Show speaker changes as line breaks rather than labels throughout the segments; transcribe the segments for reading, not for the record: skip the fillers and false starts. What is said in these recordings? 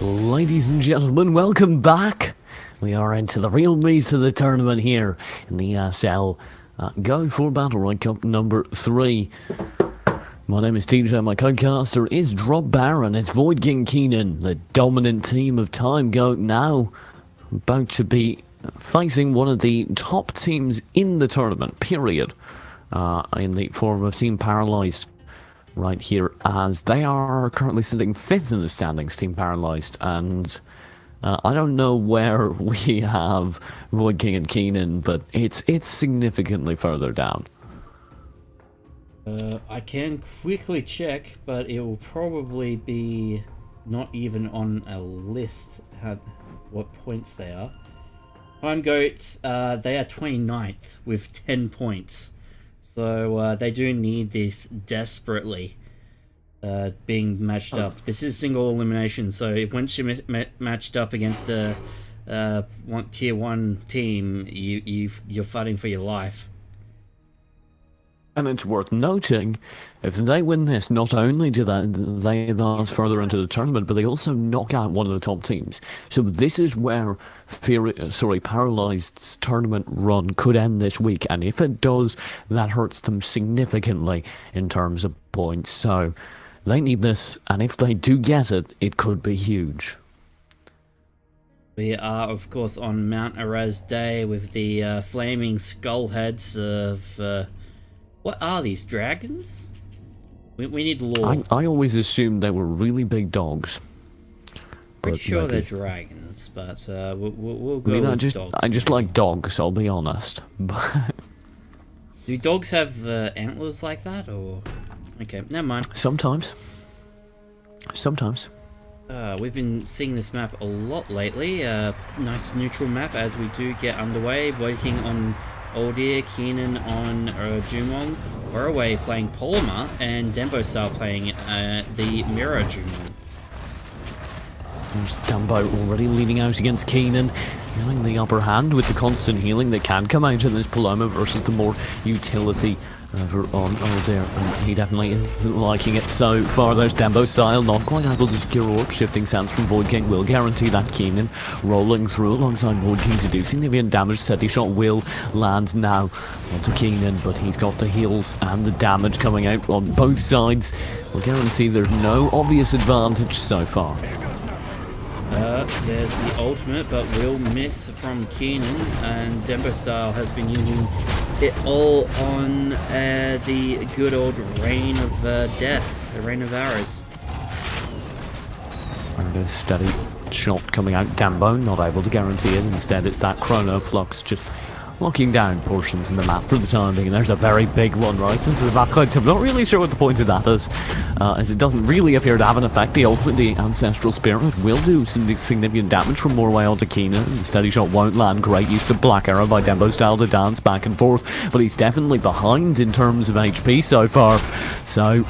Ladies and gentlemen, welcome back. We are into the real meat of the tournament here in the ESL Go4Battlerite Cup number 3. My name is TJ, my co-caster is Dropbear, and it's Void King Keenan, the dominant team of Time Goat, now about to be facing one of the top teams in the tournament, period, in the form of Team Paralyzed. Right here, as they are currently sitting 5th in the standings, Team Paralyzed, and I don't know where we have Void King and Keenan, but it's significantly further down.
I can quickly check, but it will probably be not even on a list what points they are. Time Goats, they are 29th with 10 points. So they do need this desperately, being matched up. This is single elimination, so once you're matched up against a tier 1 team, you're fighting for your life.
And it's worth noting, if they win this, not only do they advance further into the tournament, but they also knock out one of the top teams. So this is where Paralyzed's tournament run could end this week, and if it does, that hurts them significantly in terms of points. So they need this, and if they do get it, it could be huge.
We are, of course, on Mount Araz Day with the flaming skull heads of... what are these, dragons? We need lore.
I always assumed they were really big dogs.
Pretty sure they're dragons, but we'll go with dogs.
I just like dogs, I'll be honest.
Do dogs have antlers like that, or...? Okay, never mind.
Sometimes.
We've been seeing this map a lot lately. Nice neutral map as we do get underway. Void King on Oldir, Keenan on Jumong, Waraway playing Polymer, and Dembo Style playing the Mirror Jumong.
There's Dembo already leading out against Keenan, getting the upper hand with the constant healing that can come out in this Paloma versus the more utility over on Oldir, and he definitely isn't liking it so far. There's Dembo Style, not quite able to secure orb. Shifting stance from Void King will guarantee that. Keenan rolling through alongside Void King to do significant damage. Steady shot will land now onto Keenan, but he's got the heals and the damage coming out on both sides. Will guarantee there's no obvious advantage so far.
There's the ultimate, but will miss from Keenan, and Dembo Style has been using it all on the good old Rain of Death, the Rain of Arrows.
And a steady shot coming out. Dembo not able to guarantee it. Instead, it's that Chrono Flux just locking down portions in the map for the time being. There's a very big one right into the backline. I'm not really sure what the point of that is, as it doesn't really appear to have an effect. The ultimate, the Ancestral Spirit, will do some significant damage from Morway onto Keenan. The steady shot won't land. Great use of Black Arrow by Dembo Style to dance back and forth, but he's definitely behind in terms of HP so far. So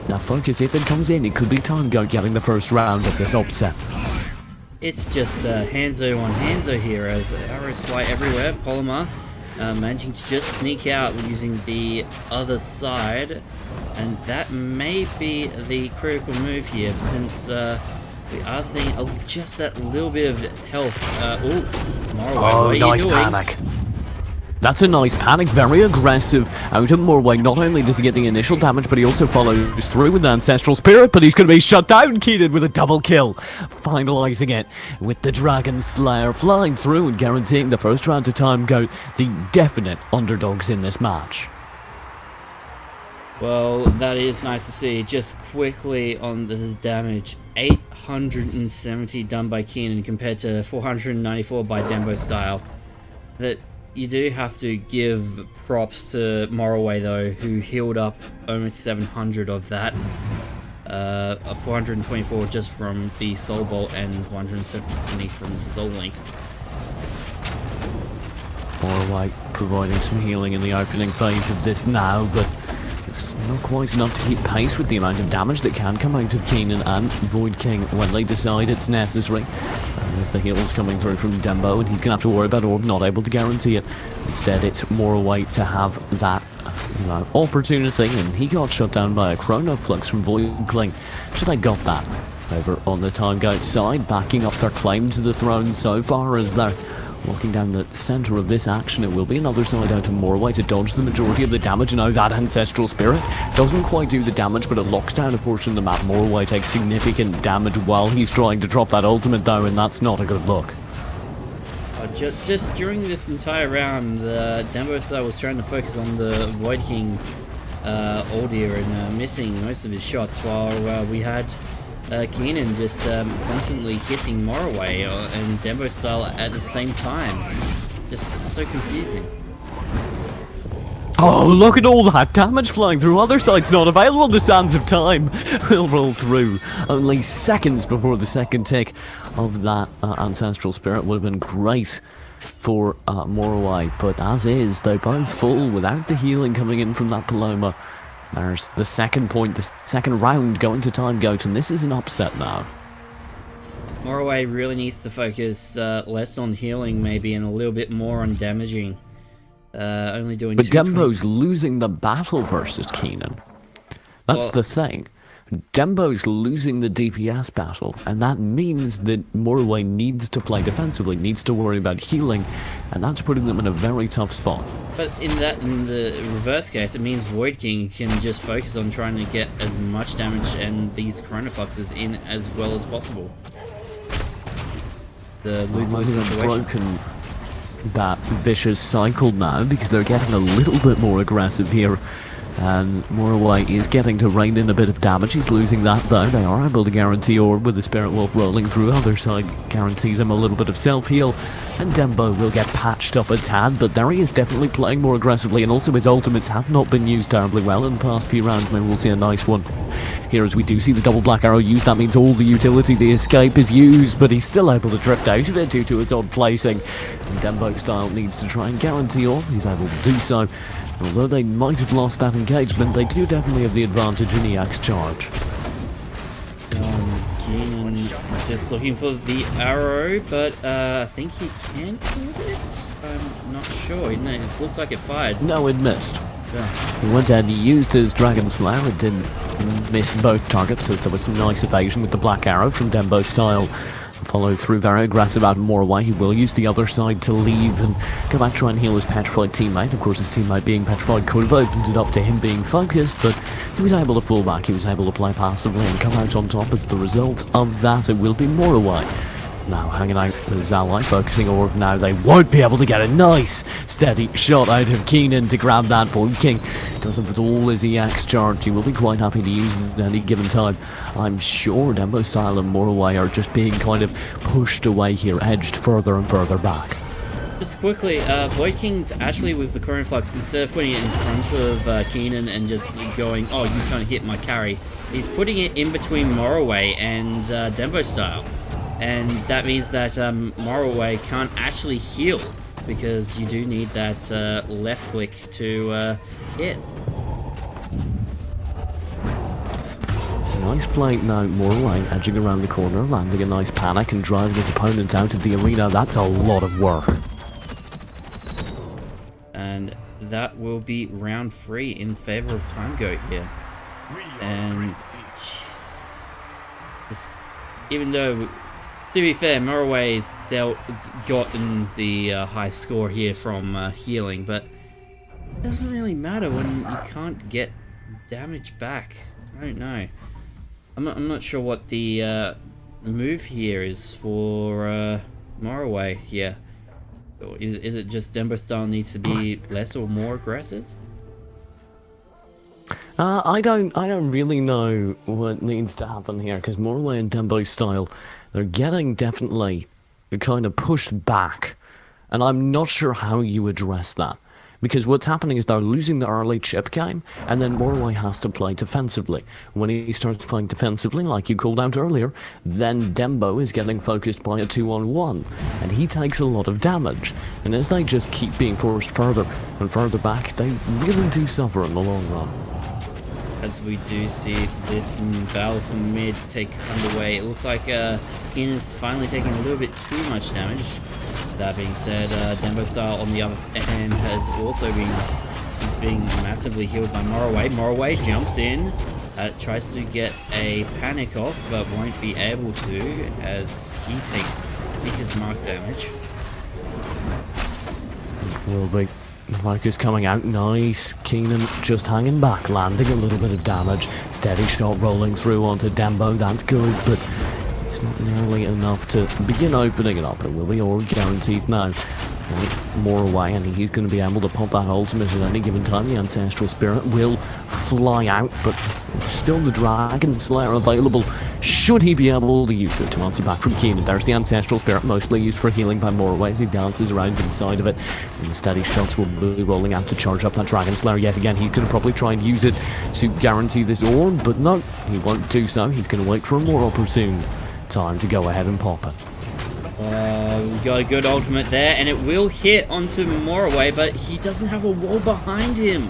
that focus, if it comes in, it could be Time Goat getting the first round of this upset.
It's just Hanzo on Hanzo here as arrows fly everywhere. Polymer managing to just sneak out using the other side, and that may be the critical move here since we are seeing just that little bit of health. Morway,
nice panic. That's a nice panic, very aggressive out of Morway. Not only does he get the initial damage, but he also follows through with the Ancestral Spirit, but he's going to be shut down. Keenan with a double kill, finalising it with the Dragon Slayer flying through and guaranteeing the first round to Time Goat, the definite underdogs in this match.
Well, that is nice to see. Just quickly on the damage, 870 done by Keenan compared to 494 by Dembo Style. That you do have to give props to Morway though, who healed up almost 700 of that. 424 just from the Soul Bolt and 170 from the Soul Link.
Morway providing some healing in the opening phase of this now, but it's not quite enough to keep pace with the amount of damage that can come out of Keenan and Void King when they decide it's necessary. And there's the heals coming through from Dembo, and he's going to have to worry about Orb, not able to guarantee it. Instead, it's Morway to have that opportunity, and he got shut down by a Chrono Flux from Void King. Should I got that? Over on the time goat side, backing up their claim to the throne so far as they're walking down the centre of this action. It will be another side out to Morway to dodge the majority of the damage. Now that Ancestral Spirit doesn't quite do the damage, but it locks down a portion of the map. Morway takes significant damage while he's trying to drop that ultimate though, and that's not a good look.
Just during this entire round, Dembo was trying to focus on the Void King Aldir and missing most of his shots, while we had Keenan just constantly hitting Morway and Dembo style at the same time. Just so confusing.
Oh, look at all that damage flying through. Other side's not available. The Sands of Time will roll through. Only seconds before the second tick of that Ancestral Spirit would have been great for Morway. But as is, they're both full without the healing coming in from that Paloma. There's the second point, the second round going to time goat, and this is an upset now.
Morway really needs to focus less on healing maybe and a little bit more on damaging. Only doing.
But Dembo's losing the battle versus Keenan. That's the thing. Dembo's losing the DPS battle, and that means that Morway needs to play defensively, needs to worry about healing, and that's putting them in a very tough spot.
But in the reverse case, it means Void King can just focus on trying to get as much damage and these Chronofluxes in as well as possible. The lose-lose situation.
Broken that vicious cycle now because they're getting a little bit more aggressive here. And Morway is getting to rain in a bit of damage. He's losing that though. They are able to guarantee Orb with the Spirit Wolf rolling through. Other side guarantees him a little bit of self-heal. And Dembo will get patched up a tad, but there he is definitely playing more aggressively, and also his ultimates have not been used terribly well in the past few rounds. Maybe we'll see a nice one here as we do see the double black arrow used. That means all the utility, the escape is used, but he's still able to drift out of it due to its odd placing. And Dembo style needs to try and guarantee Orb. He's able to do so. Although they might have lost that engagement, they do definitely have the advantage in EX charge.
Keenan just looking for the arrow, but I think he can kill it? I'm not sure. No, it looks like it fired.
No, it missed.
Yeah.
He went and he used his Dragon Slayer. It didn't miss both targets, as there was some nice evasion with the black arrow from Dembo style. Follow through very aggressive out Morway. He will use the other side to leave and go back, try and heal his petrified teammate. Of course, his teammate being petrified could have opened it up to him being focused, but he was able to fall back. He was able to play passively and come out on top. As the result of that, it will be Morway now hanging out with his ally, focusing Orb. Now they won't be able to get a nice steady shot out of Keenan to grab that Void King. Doesn't with all his EX charge. He will be quite happy to use it at any given time. I'm sure Dembo style and Morway are just being kind of pushed away here, edged further and further back.
Just quickly, Void King's actually with the Chronoflux, instead of putting it in front of Keenan and just going, oh, you can't hit my carry, he's putting it in between Morway and Dembo style. And that means that Morway can't actually heal, because you do need that left click to hit.
Nice play now, Morway edging around the corner, landing a nice panic and driving his opponent out of the arena. That's a lot of work.
And that will be round 3 in favor of Time Goat here. And just, even though, to be fair, Morway's gotten the high score here from healing, but it doesn't really matter when you can't get damage back. I don't know. I'm not sure what the move here is for Morway here. Is it just Dembo style needs to be less or more aggressive?
I don't really know what needs to happen here, because Morway and Dembo style, they're getting definitely kind of pushed back, and I'm not sure how you address that. Because what's happening is they're losing the early chip game, and then Morway has to play defensively. When he starts playing defensively, like you called out earlier, then Dembo is getting focused by a 2-on-1, and he takes a lot of damage. And as they just keep being forced further and further back, they really do suffer in the long run.
As we do see this battle from mid take underway, it looks like Keenan is finally taking a little bit too much damage. That being said, Dembo style on the other hand has also been being massively healed by Morway. Morway jumps in, tries to get a panic off, but won't be able to as he takes Seeker's Mark damage.
Will be. Focus coming out nice. Keenan just hanging back, landing a little bit of damage. Steady shot rolling through onto Dembo. That's good, but it's not nearly enough to begin opening it up. It will be all guaranteed now. More away, and he's going to be able to pop that ultimate at any given time. The Ancestral Spirit will fly out, but still the Dragon Slayer available. Should he be able to use it to answer back from Keenan? There's the Ancestral Spirit, mostly used for healing by Moraway as he dances around inside of it. And the steady shots will be rolling out to charge up that Dragon Slayer yet again. He's going to probably try and use it to guarantee this orb, but no, he won't do so. He's going to wait for a more opportune time to go ahead and pop it.
We got a good ultimate there, and it will hit onto Moraway, but he doesn't have a wall behind him,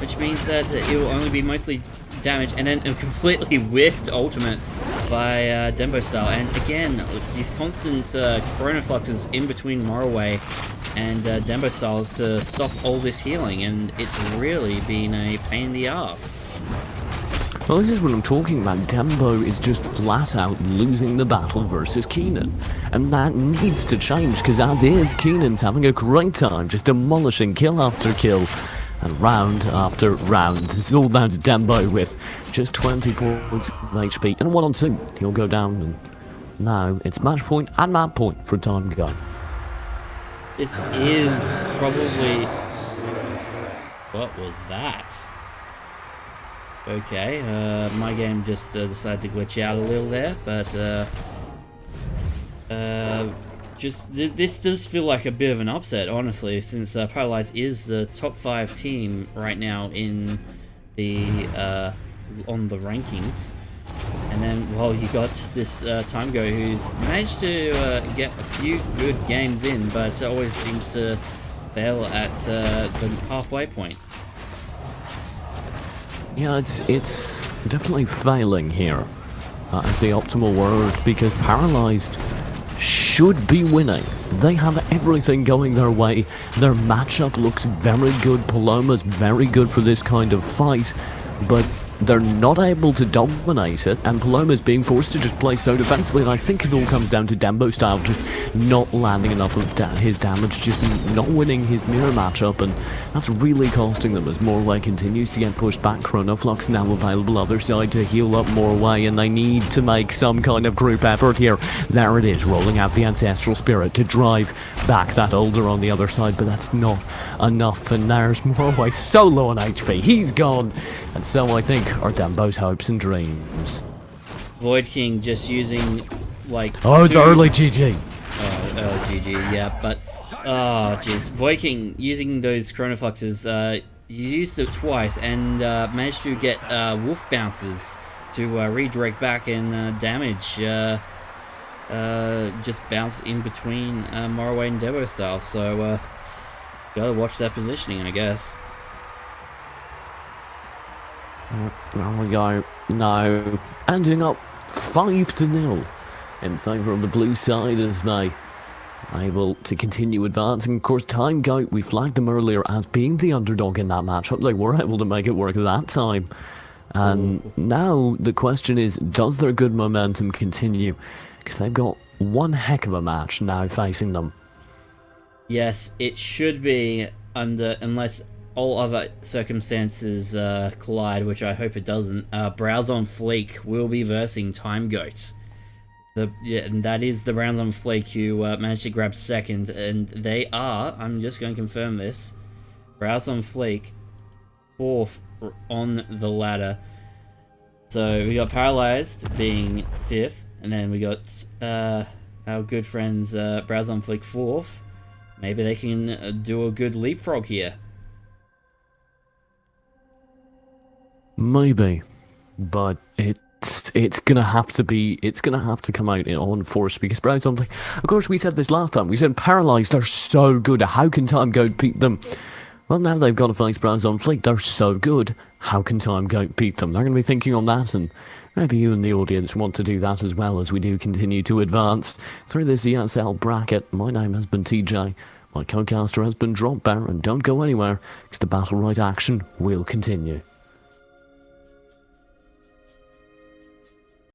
which means that it will only be mostly damage, and then a completely whiffed ultimate by Dembo Style. And again, these constant chronofluxes in between Moraway and Dembo Style to stop all this healing, and it's really been a pain in the ass.
Well, this is what I'm talking about. Dembo is just flat out losing the battle versus Keenan. And that needs to change, because as is, Keenan's having a great time, just demolishing kill after kill. And round after round. This is all down to Dembo with just 20 points of HP. And 1-on-2, he'll go down. And now it's match point and map point for time to go.
This is probably... What was that? Okay, my game just decided to glitch out a little there, but this does feel like a bit of an upset, honestly, since Paralyzed is the top 5 team right now in the on the rankings, and then well, you got this Time Go who's managed to get a few good games in, but always seems to fail at the halfway point.
Yeah, it's definitely failing here. That is the optimal word, because Paralyzed should be winning. They have everything going their way. Their matchup looks very good. Paloma's very good for this kind of fight, but they're not able to dominate it, and Paloma's being forced to just play so defensively, and I think it all comes down to Dembo Style just not landing enough of his damage, just not winning his mirror matchup, and that's really costing them as Moraway continues to get pushed back. Chronoflux now available other side to heal up Moraway, and they need to make some kind of group effort here. There it is, rolling out the Ancestral Spirit to drive back that Older on the other side, but that's not enough, and there's Moraway so low on HP. He's gone, and so I think are Dembo's hopes and dreams.
Void King just using like
the early GG.
Early GG, yeah, but oh jeez, Void King using those chronofluxes, you used it twice and managed to get wolf bounces to redirect back and damage just bounce in between Moraway and Dembo Style, so gotta watch that positioning, I guess.
There we go. Now, ending up 5-0 in favour of the blue side as they able to continue advancing. Of course, Time Goat, we flagged them earlier as being the underdog in that matchup. They were able to make it work that time. And now the question is, does their good momentum continue? Because they've got one heck of a match now facing them.
Yes, it should be unless all other circumstances collide, which I hope it doesn't. Browse on Fleek will be versing Time Goat. And that is the Browse on Fleek who managed to grab second, and they are, I'm just going to confirm this, Browse on Fleek 4th on the ladder. So we got Paralyzed being 5th, and then we got our good friends Browse on Fleek 4th. Maybe they can do a good leapfrog here.
Maybe, but it's gonna have to come out in on force, because Brown something. Of course, we said this last time. We said Paralyzed are so good. How can Time Goat beat them? Well, now they've got to face Browns on Fleek. They're so good. How can Time Goat beat them? They're going to be thinking on that, and maybe you in the audience want to do that as well as we do continue to advance through this ESL bracket. My name has been TJ. My co-caster has been Dropbear, and don't go anywhere, because the Battlerite action will continue.